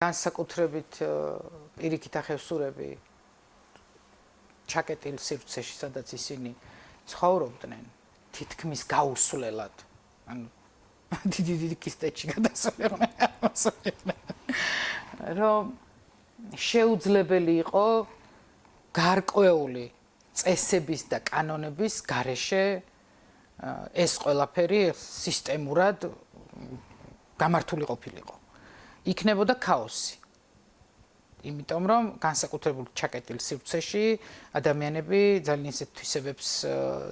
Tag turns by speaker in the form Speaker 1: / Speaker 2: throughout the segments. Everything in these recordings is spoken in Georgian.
Speaker 1: განსაკუთრებით პირიქით ახევსურები ჩაკეტილ სივრცეში, სადაც ისინი ცხოვრობდნენ, თითქმის გაუსვლელად. ანუ დიდი კისტეჩი გადასულიყვნენ. რომ შეუძლებელი იყო გარკვეული წესების და კანონების გარეშე ეს ყველაფერი სისტემურად გამართული ყოფილიყო. იქნებოდა ქაოსი. იმიტომ რომ განსაკუთრებულ ჩაკეტილ სივრცეში ადამიანები ძალიან ისეთ თვისებებს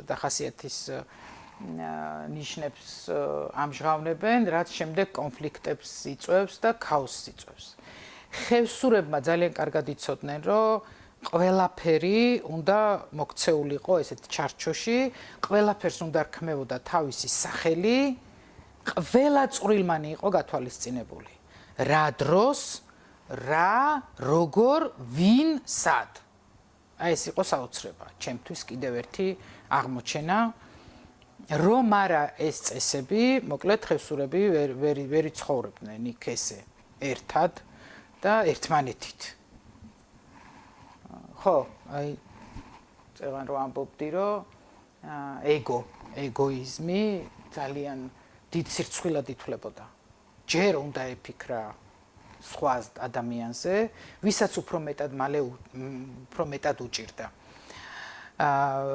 Speaker 1: და ხასიათის ნიშნებს ამჟღავნებენ, რაც შემდეგ კონფლიქტებს იწვევს და ქაოსს იწვევს. ხევსურებმა ძალიან კარგად იცოდნენ, რომ ყველაფერი უნდა მოქცეულიყო ესეთ ჩარჩოში, ყველაფერს უნდა რქმევოდა თავისი სახელი, ყველა წვრილმანი იყო გათვალისწინებული. რა დროს, რა, როგორ, ვინ, სად. აი ეს იყო საოცრება. ჩემთვის კიდევ ერთი აღმოჩენა, რომ არა ეს წესები, მოკლედ ხევსურები ვერ იცხოვრებდნენ იქ ესე ერთად და ერთმანეთით. ხო, აი წევან რომ ამბობდი, რომ ეგოიზმი ძალიან დიდ სირცხვილად ითვლებოდა. ჯერ უნდა ეფიქრა სხვა ადამიანზე, ვისაც უფრო მეტად უჭირდა.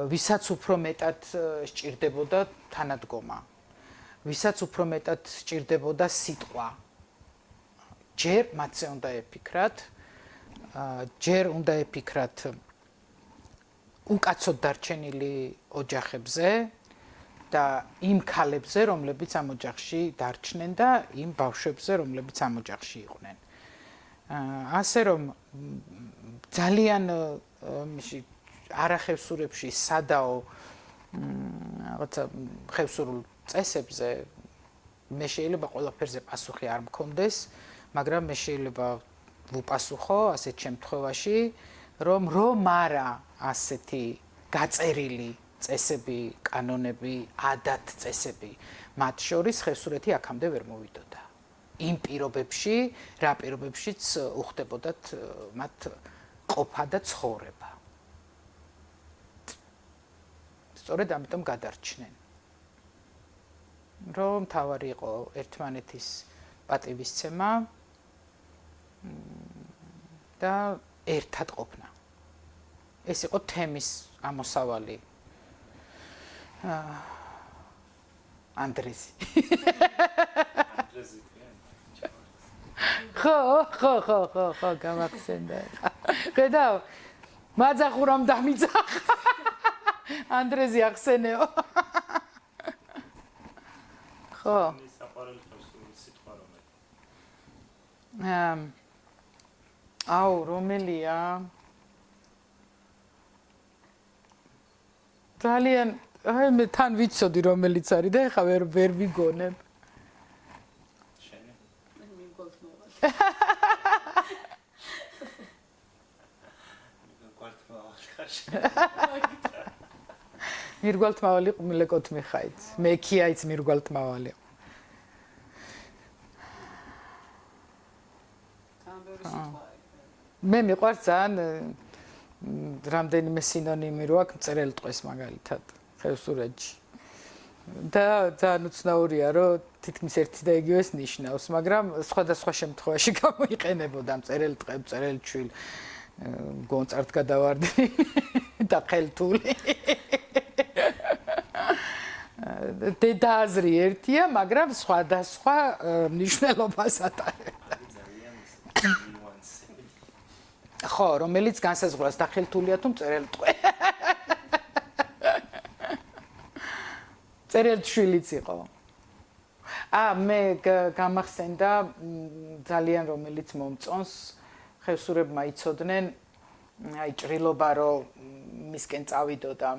Speaker 1: ვისაც უფრო მეტად სჭირდებოდა თანადგომა. ვისაც უფრო მეტად სჭირდებოდა სიტყვა. ჯერ მათზე უნდა ეფიქრათ, ჯერ უნდა ეფიქრათ უკაცოდ დარჩენილი ოჯახებზე და იმ ქალებზე, რომლებიც ამ ოჯახში დარჩნენ და იმ ბავშვებზე, რომლებიც ამ ოჯახში იყვნენ. ასე რომ ძალიან არახევსურებში სადაო რაღაცა ხევსურულ წესებზე მე შეიძლება ყველაფერზე პასუხი არ მქონდეს, მაგრამ მე შეიძლება ვუპასუხო ასეთ შემთხვევაში, რომ არა ასეთი გაწერილი წესები, კანონები, ადათ წესები, მათ შორის ხევსურეთი აქამდე ვერ მოვიდოდა. იმ პირობებში, რა პირობებშიც უხდებოდათ მათ ყოფა და ცხოვრება. სწორედ ამიტომ გადარჩნენ. რომ თავარი იყო ერთმანეთის პატივისცემა და ერთად ყოფნა. ეს იყო თემის ამოსავალი. ანდრეზი. ხო, გამახსენდა. ხედავ, მაძახურამ დამიძახა. ანდრეზი ახსენეო. ხო. აუ, რომელია? ძალიან აი მე თან ვიცოდი რომელიც არის და ეხლა ვერ ვიგონებ. შენი? მე მიგოლთ მოვა. მირგვალთ მავალი ყმილეკოთ მიხაით. მე ქიაიც მირგვალთ მავალი. მე მიყვარს ძალიან რამდენიმე სინონიმი რო აქვს მწერელ ტყეს მაგალითად ხევსურეთში. და ძალიან უცნაურია რომ თითქმის ერთი და იგივეს ნიშნავს, მაგრამ სხვადასხვა შემთხვევაში გამოიყენებოდა მწერელ ტყე, მწერელ ჩვილ, გონწართ გადავარდი და ხელთული. დედაზრი ერთია, მაგრამ სხვადასხვა მნიშვნელობას ატარებდა. ხო, რომელიც განსაზღვრავს და ხელთულია თუ მწერელ ტყვე. მწერელ შვილიც იყო. მე გამახსენდა ძალიან რომელიც მომწონს ხევსურებმა იცოდნენ აი ჭრილობა რომ მისკენ წავიდო და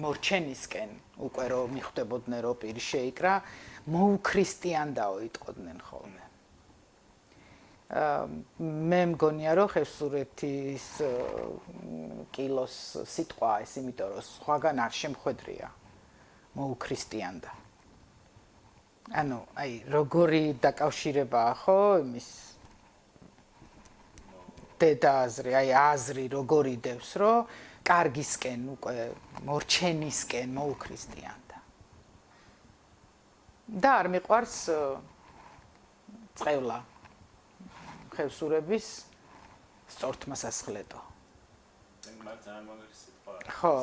Speaker 1: მორჩენისკენ უკვე რომ მიხვდებოდნენ რომ პირი შეიკრა მოუქრისტიანდაო იტყოდნენ ხოლმე. მე მგონია რომ ხევსურეთის კილოს სიტყვა ეს იმიტომ რომ სხვაგან არ შემხვედრია მოუქრისტიანდა. ანუ აი როგორი დაკავშირებაა ხო იმის დედა აზრი, აი აზრი როგორი დევს, რომ კარგისკენ უკვე მორჩენისკენ მოუქრისტიანდა. და არ მიყვარს წევლა ხევსურების სწორთმასასხლეტო. ხო,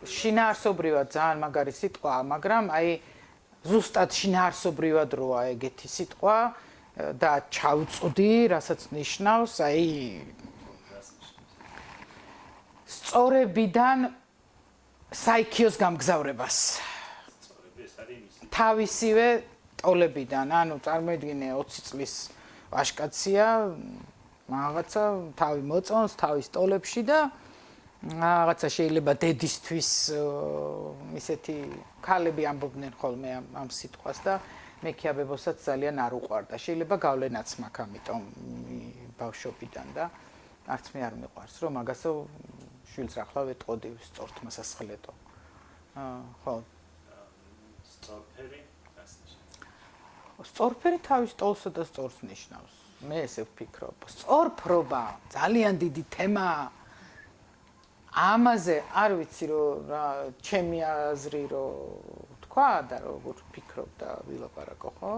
Speaker 1: შინაარსობრივად ძალიან მაგარი სიტყვა, მაგრამ აი ზუსტად შინაარსობრივად როა ეგეთი სიტყვა და ჩავწვდი, რასაც ნიშნავს, აი სწორებიდან საიქიოს გამგზავრებას. თავისივე ტოლებიდან, ანუ წარმოიდგინე 20 წლის ვაჟკაცია, რაღაცა თავი მოწონს თავის ტოლებში და რაღაცა შეიძლება დედისთვის ისეთი ქალები ამბობდნენ ხოლმე ამ სიტყვას და მე ქიაბებოსაც ძალიან არ უყვარდა. შეიძლება გავლენაც მაქვს ამიტომ ბავშვობიდან და არც მე არ მიყვარს, რომ მაგასო შვილს რა ხლა ვეტყოდი სწორთმასასხლეტო. ხო. სწორფერი თავის ტოლსა და სწორს ნიშნავს. მე ესე ვფიქრობ. სწორფრობა ძალიან დიდი თემაა. ამაზე არ ვიცი რომ რა ჩემი აზრი რომ თქვა და როგორ ვფიქრობ და ვილაპარაკო, ხო?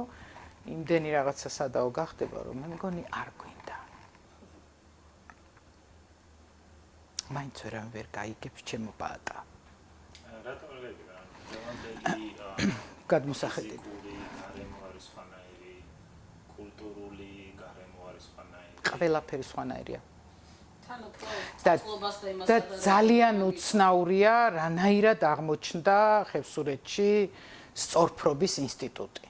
Speaker 1: იმდენი რაღაცა სადაო გახდება, რომ მე მგონი არ გვინდა. მაინც ვერ გაიგებს ჩემო პატა.
Speaker 2: რატომ არ გაიგება? ძევანდელი
Speaker 1: გადმოსახედები.
Speaker 2: კულტურული გარემო არის სხვანაირი.
Speaker 1: ყველაფერი სხვანაირია.
Speaker 3: თან უფრო წყლობას და იმას
Speaker 1: და ძალიან უცნაურია, რანაირად აღმოჩნდა ხევსურეთში სწორფრობის ინსტიტუტი.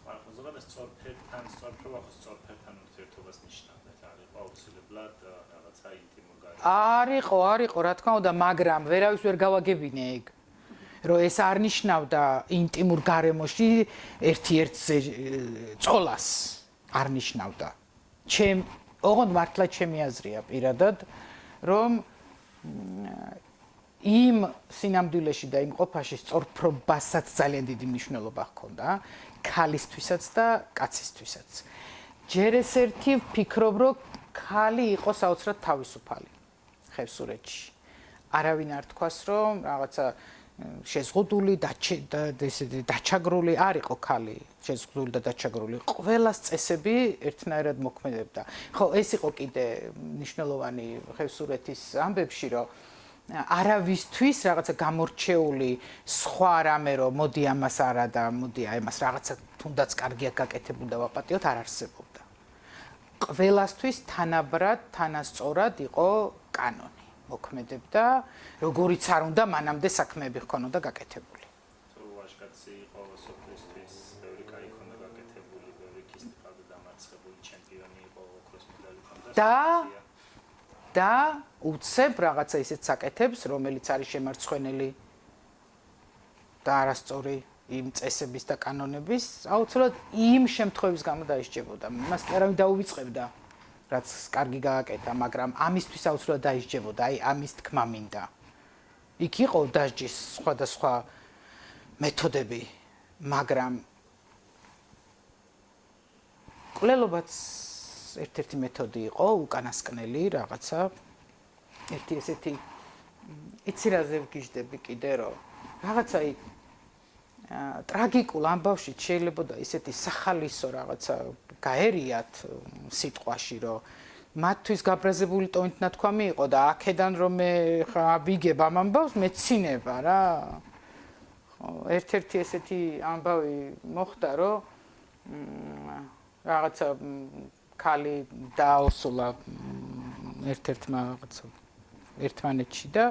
Speaker 2: მაგრამ ზოგადად სწორფრობა ხო სწორფერთან ურთიერთობას ნიშნავდა, არის აუცილებლად რაღაცა ინტიმურ გარემოში.
Speaker 1: არისო, რა თქმა უნდა, მაგრამ ვერავის ვერ გავაგებინე ეგ. რომ ეს არ ნიშნავდა ინტიმურ გარემოში ერთ-ერთზე წოლას არ ნიშნავდა. ოღონდ მართლა ჩემი აზრია პირადად, რომ იმ სინამდვილეში და იმ ყოფაში სწორფრობასაც ძალიან დიდი მნიშვნელობა ჰქონდა, ქალისთვისაც და კაცისთვისაც. ჯერ ეს ერთი ვფიქრობ, რომ ქალი იყო საოცრად თავისუფალი ხევსურეთში. არავინ არ თქვას, რომ რაღაცა შეზღუდული და დაჩაგრული არ იყო ქალი, შეზღუდული და დაჩაგრული. ყველას წესები ერთნაირად მოქმედებდა. ხო, ეს იყო კიდე მნიშვნელოვანი ხევსურეთის ამბებში, რომ არავისთვის რაღაცა გამორჩეული სხვა რამე, რომ მოდი ამას არა და მოდი ამას რაღაცა თუნდაც კარგია გაკეთებულ და ვაპატიოთ, არ არსებობდა. ყველასთვის თანაბრად, თანასწორად იყო კანონი. მოქმედებდა, როგორიც არ უნდა მანამდე საქმეები ჰქონოდა გაკეთებული.
Speaker 2: თუ ვაჟკაცი იყო სოფლისთვის, ბევრი კაი ჰქონდა გაკეთებული, ბევრი ქისტი ყავდა დამარცხებული, ჩემპიონი იყო, ოქროს მედალი ჰქონდა. და უცებ რაღაცა ისეთ საკეთებს, რომელიც არის შემარცხვენელი და არასწორი იმ წესების და კანონების, აუცილებლად იმ შემთხვევების გამო დაისჯებოდა. მას კი არავინ დაუვიწყებდა. რაც კარგი გააკეთა, მაგრამ ამისთვის აუცილებლად დაისჯებოდა, აი ამის თქმა მინდა. იქ იყო დასჯის სხვადასხვა მეთოდები, მაგრამ კვლელობაც ერთ-ერთი მეთოდი იყო, უკანასკნელი რაღაცა. ერთი ესეთი იცი რაზე ვგიჟდები კიდე, რომ რაღაცა ტრაგიკულ ამბავში შეიძლება და ისეთი სახალისო რაღაცა გაერიათ სიტყვაში, რომ მათთვის გაბრაზებული ტონით ნათქვამი იყო და აქედან რომ მე ვიგებ ამ ამბავს, მეცინება რა. ერთ-ერთი ესეთი ამბავი მოხდა, რომ რაღაცა ქალი დააოსულა ერთ-ერთმა რაღაცა ერთმანეთში და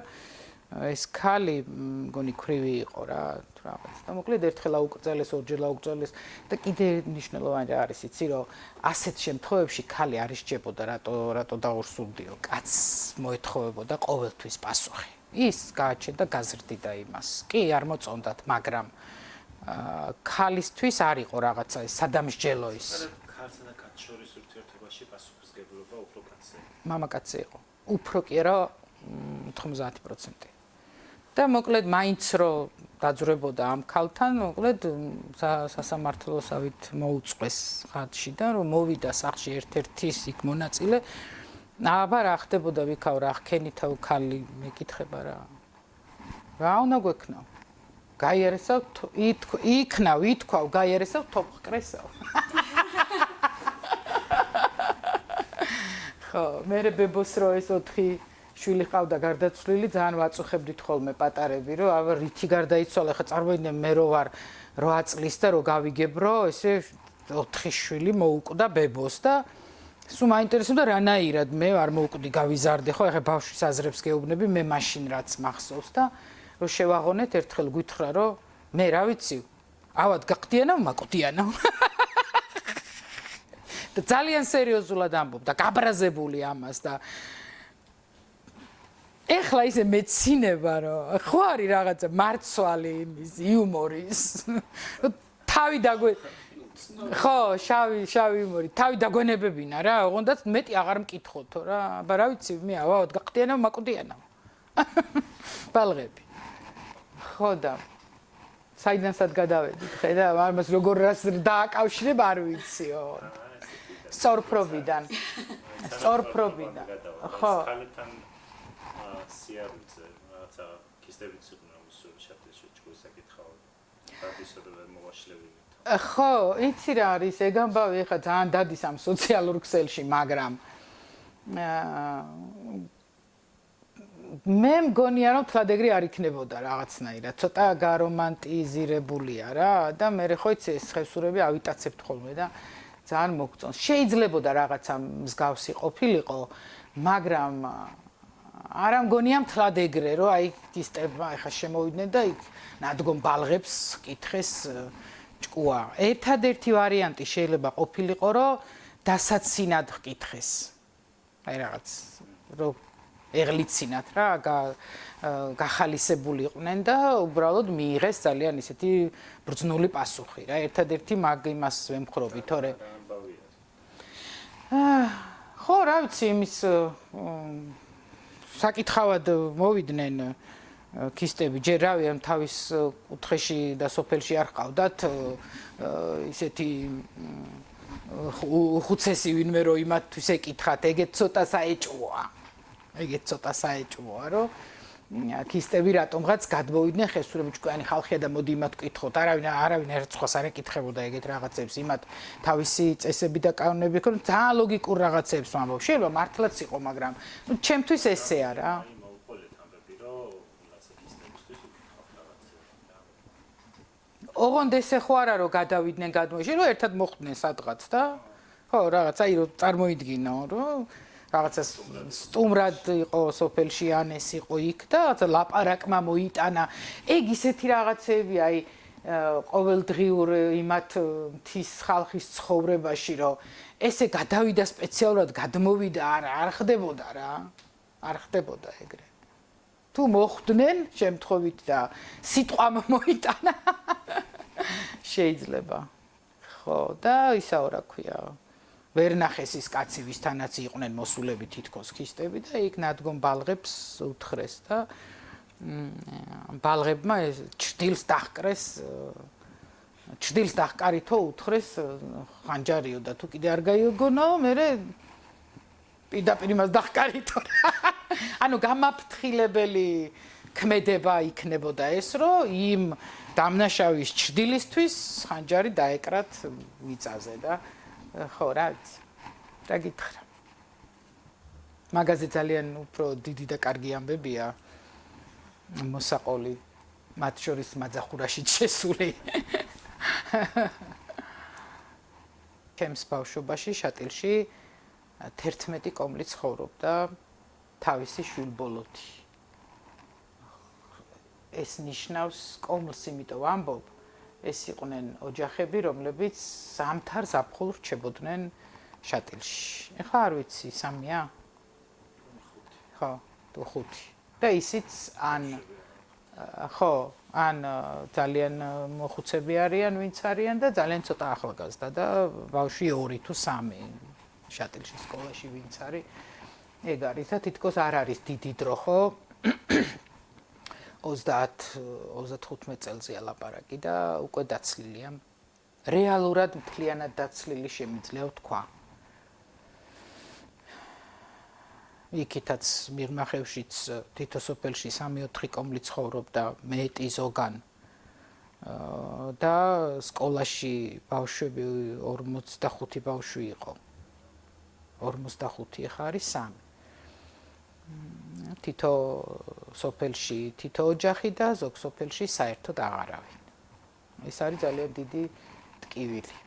Speaker 2: ეს ქალი მგონი ქრივი იყო რა რაღაც და მოკლედ ერთხელ აუკრძალეს, ორჯერ აუკრძალეს და კიდე მნიშვნელოვანი არის იცი რომ ასეთ შემთხვევებში ქალი არ ისჯებოდა რატო დაურსულდიო, კაცს მოეთხოვებოდა ყოველთვის პასუხი. ის გააჩენდა გაზრდიდა იმას. კი არ მოწონდათ, მაგრამ ქალისთვის არ იყო რაღაცა სადამსჯელო ის. ქალსა და კაცს შორის ურთიერთობაში პასუხისმგებლობა უფრო კაცზე.
Speaker 1: მამაკაცი იყო. უფრო კი არა 90%. და მოკლედ მაინც რო დაძვრებოდა ამ ქალთან, მოკლედ სასამართლოსავით მოუწყვეს ხატში და რომ მოვიდა სახში ერთ-ერთის იქ მონაწილე. აბა რა ხდებოდა ვიქავ რა ხქენითავ ქალი მეკითხება რა. რა უნდა გვექნაო? გაიარესავ იქნავ, ითქვავ, გაიარესავ თოფყრესავ. ხო, მე ბებოს რო ეს 4 შვილი ყავდა გარდაცვლილი, ძალიან ვაწუხებდით ხოლმე პატარები, რომ აბა რითი გარდაიცვალა, ხა წარმოიდგინე მე რო ვარ 8 წლის და რო გავიგებ, რომ ესე 4 შვილი მოუკვდა ბებოს და სულ მაინტერესებდა რანაირად მე არ მოუკვდი გავიზარდე, ხო, ეხა ბავშვის აზრებს გეუბნები, მე მაშინ რაც მახსოვს და რო შევაღონეთ, ერთხელ გითხრა, რომ მე რა ვიცი, ავად გაყდიანავ, მაკვდიანავ. და ძალიან სერიოზულად ამბობდა, გაბრაზებული ამას და ეხლა ისე მეცინება რომ ხო არის რაღაცა მარცვალი იმის იუმორის თავი დაგვე ხო შავი იუმორი თავი დაგვენებებინა რა ოღონდაც მეტი აღარ მკითხოთო რა აბა რა ვიცი მე ავად გაყდიანავ მაკვდიანავ ბალღები ხო და საიდანსად გადავედით ხედა ამას როგორ რას დააკავშირებ არ ვიციო სწორფრობიდან ხო
Speaker 2: სიარულზე რაღაცა ქისტებიც იყვნენ უსული შატილში ჭკუის საკითხავ დადისა და ვერ მოვაშლევინით
Speaker 1: ხო იცი რა არის ეგ ამბავი ეხა ძალიან დადის ამ სოციალურ ქსელში მაგრამ მე მგონია რომ თლად ეგრე არ იქნებოდა რაღაცნაირად ცოტა გარომანტიზირებულია რა და მე ხო იცი ეს ხევსურები ავიტაცებთ ხოლმე და ძალიან მოგწონს შეიძლებოდა რაღაცა მსგავსი ყოფილიყო მაგრამ არა მგონია მთლად ეგრე რომ აი ქისტებმა ეხა შემოვიდნენ და იქ ნადგომ ბალღებს კითხეს ჭკუა ერთადერთი ვარიანტი შეიძლება ყოფილიყო რომ დასაცინად კითხეს აი რაღაც რომ ეღლიცინათ რა გახალისებული იყვნენ და უბრალოდ მიიღეს ძალიან ისეთი ბრძნული პასუხი რა ერთადერთი მაგ იმას ვემხრობი თორე ხო რა ვიცი იმის საკითხავად მოვიდნენ ქისტები ჯერ რავი ამ თავის კუთხეში და სოფელში არ ყავდათ ისეთი ხუცესი ვინმე რო იმათთვის ეკითხათ ეგეც ცოტა საეჭვოა რომ ქისტები რატომღაც გადმოვიდნენ ხევსურები ჭკვიანი ხალხია და მოდი იმათ ვკითხოთ არავინ ერთ სხვას არ ეკითხებოდა ეგეთ რაღაცებს იმათ თავისი წესები და კანონები ქონდა ძალიან ლოგიკურ რაღაცებს ვამბობ შეიძლება მართლაც იყო მაგრამ ჩემთვის ესეა რა ოღონდ ესე ხო არა რომ გადავიდნენ გადმოიშვი რომ ერთად მოხვდნენ სადღაც და ხო რაღაც აი რომ წარმოიდგინო რომ რაღაცა სტუმრად იყო სოფელში ანეს იყო იქ და რაღაცა ლაპარაკმა მოიტანა ეგ ისეთი რაღაცები აი ყოველდღიურ იმათ მთის ხალხის ცხოვრებაში რომ ესე გადავიდა სპეციალურად გადმოვიდა არ ხდებოდა რა არ ხდებოდა ეგრე თუ მოხვდნენ შემთხვევით და სიტყვამ მოიტანა შეიძლება ხო და ისაო რა ქვია ვერ ნახეს ის კაცი ვისთანაც იყვნენ მოსულები თითქოს ქისტები და იქ ნადგომ ბალღებს უთხრეს და ბალღებმა ჭდილს დაჰკრეს ჭდილს დაჰკარითო უთხრეს ხანჯარიო და თუ კიდე არ გაიგონო მე პირდაპირ იმას დაჰკარითო ანუ გამაფრთხილებელი ქმედება იქნებოდა ეს რომ იმ დამნაშავის ჭდილისთვის ხანჯარი დაეკრათ მიწაზე და ხო რა გითხრა მაგაზე ძალიან უფრო დიდი და კარგი ამბებია მოსაყოლი მათ შორის მაძახურაშიც შესული ჩემს ბავშვობაში შატილში 11 კომლი ცხოვრობდა თავისი შვილბოლოთი ეს ნიშნავს კომლს იმიტომ ვამბობ ეს იყვნენ ოჯახები, რომლებიც ზამთარ ზაფხულ რჩებოდნენ შატილში. ეხლა არ ვიცი, 3-ია? ხო, თუ 5. და ისიც ან ძალიან მოხუცები არიან, ვინც არიან და ძალიან ცოტა ახალგაზრდა და ბავშვი 2 თუ 3 შატილში სკოლაში ვინც არის. ეგ არის და თითქოს არ არის დიდი დრო, ხო? 30-35 წელზეა ლაპარაკი და უკვე დაცლილია. რეალურად მთლიანად დაცლილი შემიძლია ვთქვა. იქითაც მიღმახევშიც თითო სოფელში 3-4 კომლი ცხოვრობდა მეტი ზოგან. და სკოლაში ბავშვები 45 ბავშვი იყო. 45 ხა არის 3. თითო სოფელში თითო ოჯახი და ზოგ სოფელში საერთოდ აღარავინ. ეს არის ძალიან დიდი ტკივილი.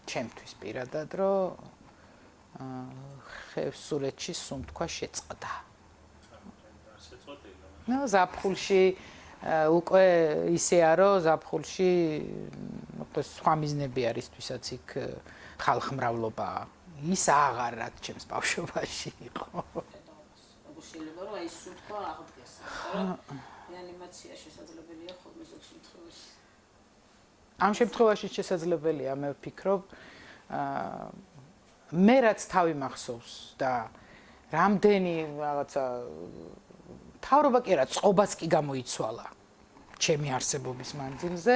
Speaker 1: ჩემთვის პირადად, რომ ხევსურეთში სუნთქვა შეწყდა. ზაფხულში უკვე ისეა, რომ ზაფხულში სხვა მიზნები არის თვისაც იქ ხალხმრავლობაა. ის აღარ რაც ჩემს ბავშვობაში იყო.
Speaker 3: შეიძლება რომ აი სუნთქვა აღდგეს. მაგრამ რეანიმაცია შესაძლებელია ხოლმე ზოგ შემთხვევაში.
Speaker 1: ამ შემთხვევაში შესაძლებელია, მე ვფიქრობ, მე რაც თავი მახსოვს და რამდენი რაღაცა თავრობა კი არა, წყობაც კი გამოიცვალა ჩემი არსებობის მანძილზე.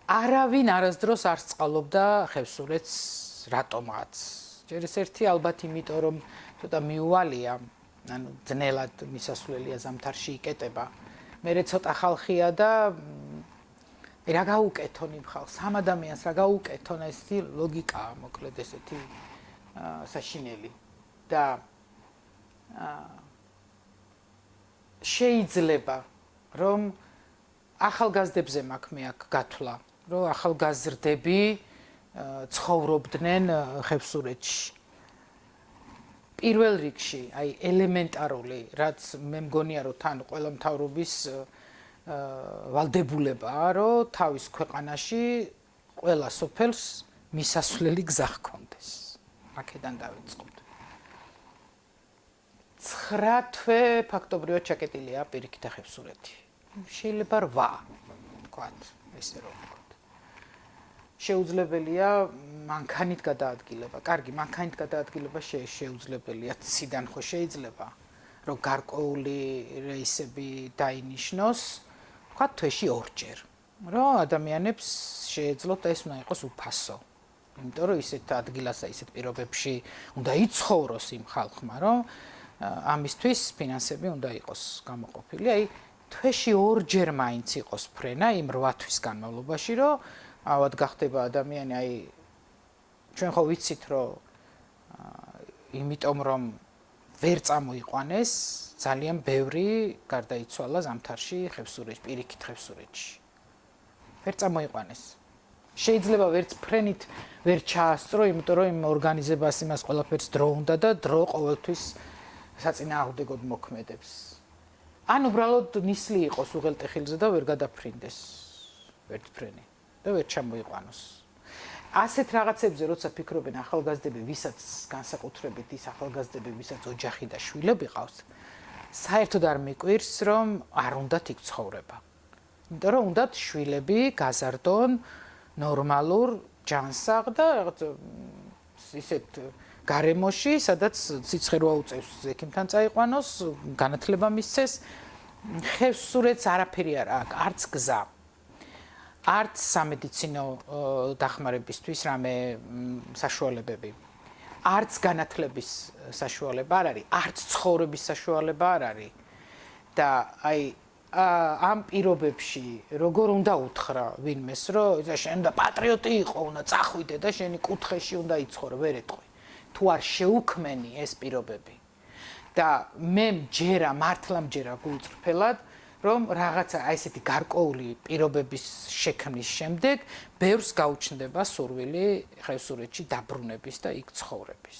Speaker 1: არავინ არასდროს არ სწავლობდა ხევსურეთს რატომღაც. ჯერ ერთი ალბათ იმიტომ რომ ცოტა მიუვალია, ანუ ძნელად მისასვლელია ზამთარში იკეტება. მერე ცოტა ხალხია და რა გაუკეთონ იმ ხალხს, სამ ადამიანს რა გაუკეთონ, ესეთი ლოგიკაა, მოკლედ ესეთი საშინელი და შეიძლება რომ ახალგაზრდებზე მაქვს მე აქ გათვლა, რომ ახალგაზრდები ცხოვრობდნენ ხევსურეთში. პირველ რიგში, აი ელემენტარული, რაც მე მგონია რომ თან ყველა მთავრობის ვალდებულებაა, რომ თავის ქვეყანაში ყველა სოფელს მისასვლელი გზა ჰქონდეს. აქედან დავიწყოთ. 9 თვე ფაქტობრივად ჩაკეტილია პირიქით ხევსურეთი. შეიძლება 8 თქვათ, ესე რომ ვთქვათ. შეუძლებელია მანქანით გადაადგილება. კარგი, მანქანით გადაადგილება შეუძლებელია, ციდან ხო შეიძლება, რომ გარკვეული რეისები დაინიშნოს, ვთქვათ, თვეში 2 ჯერ. რომ ადამიანებს შეეძლოთ ეს უნდა იყოს უფასო. იმიტომ რომ ისეთ ადგილასა, ისეთ პირობებში უნდა იცხოვროს იმ ხალხმა, რომ ამისთვის ფინანსები უნდა იყოს გამოყოფილი. აი, თვეში 2 ჯერ მაინც იყოს ფრენა იმ 8 თვის განმავლობაში, რომ ავად გახდება ადამიანი, აი ჩვენ ხო ვიცით, რომ იმიტომ რომ ვერ წამოიყვანეს, ძალიან ბევრი გარდაიცვალა ზამთარში ხევსურეთში, პირიქით ხევსურეთში. ვერ წამოიყვანეს. შეიძლება ვერც ფრენით ვერ ჩაასწრო, იმიტომ რომ იმ ორგანიზებას იმას ყველაფერს დრო უნდა და დრო ყოველთვის საწინააღმდეგოდ მოქმედებს. ან უბრალოდ ნისლი იყოს უღელტეხილზე და ვერ გადაფრინდეს ვერც ფრენი და ვერ ჩამოიყვანოს. ასეთ რაღაცებზე როცა ფიქრობენ ახალგაზრდები, ვისაც განსაკუთრებით ის ახალგაზრდები, ვისაც ოჯახი და შვილები ყავს, საერთოდ არ მიკვირს, რომ არ უნდათ იქ ცხოვრება. იმიტომ რომ უნდათ შვილები გაზარდონ ნორმალურ ჯანსაღ და ისეთ გარემოში, სადაც სიცხერვა უწევს ექიმთან წაიყვანოს, განათლება მისცეს. ხევსურეთს არაფერი არ აქვს, არც გზა. არც სამედიცინო დახმარებისთვის რამე საშუალებები. არც განათლების საშუალება არ არის, არც ცხოვრების საშუალება არ არის. და აი ამ პირობებში როგორ უნდა უთხრა ვინმეს, რომ შენ უნდა პატრიოტი იყო, უნდა წახვიდე და შენი კუთხეში უნდა იცხოვრო, ვერ ეტყვი. თუ არ შეუქმენი ეს პირობები. და მე მჯერა, მართლა მჯერა გულწრფელად, რომ რაღაცა აი ესეთი გარკვეული პირობების შექმნის შემდეგ ბევრს გაუჩნდება სურვილი ხევსურეთში დაბრუნების და იქ ცხოვრების.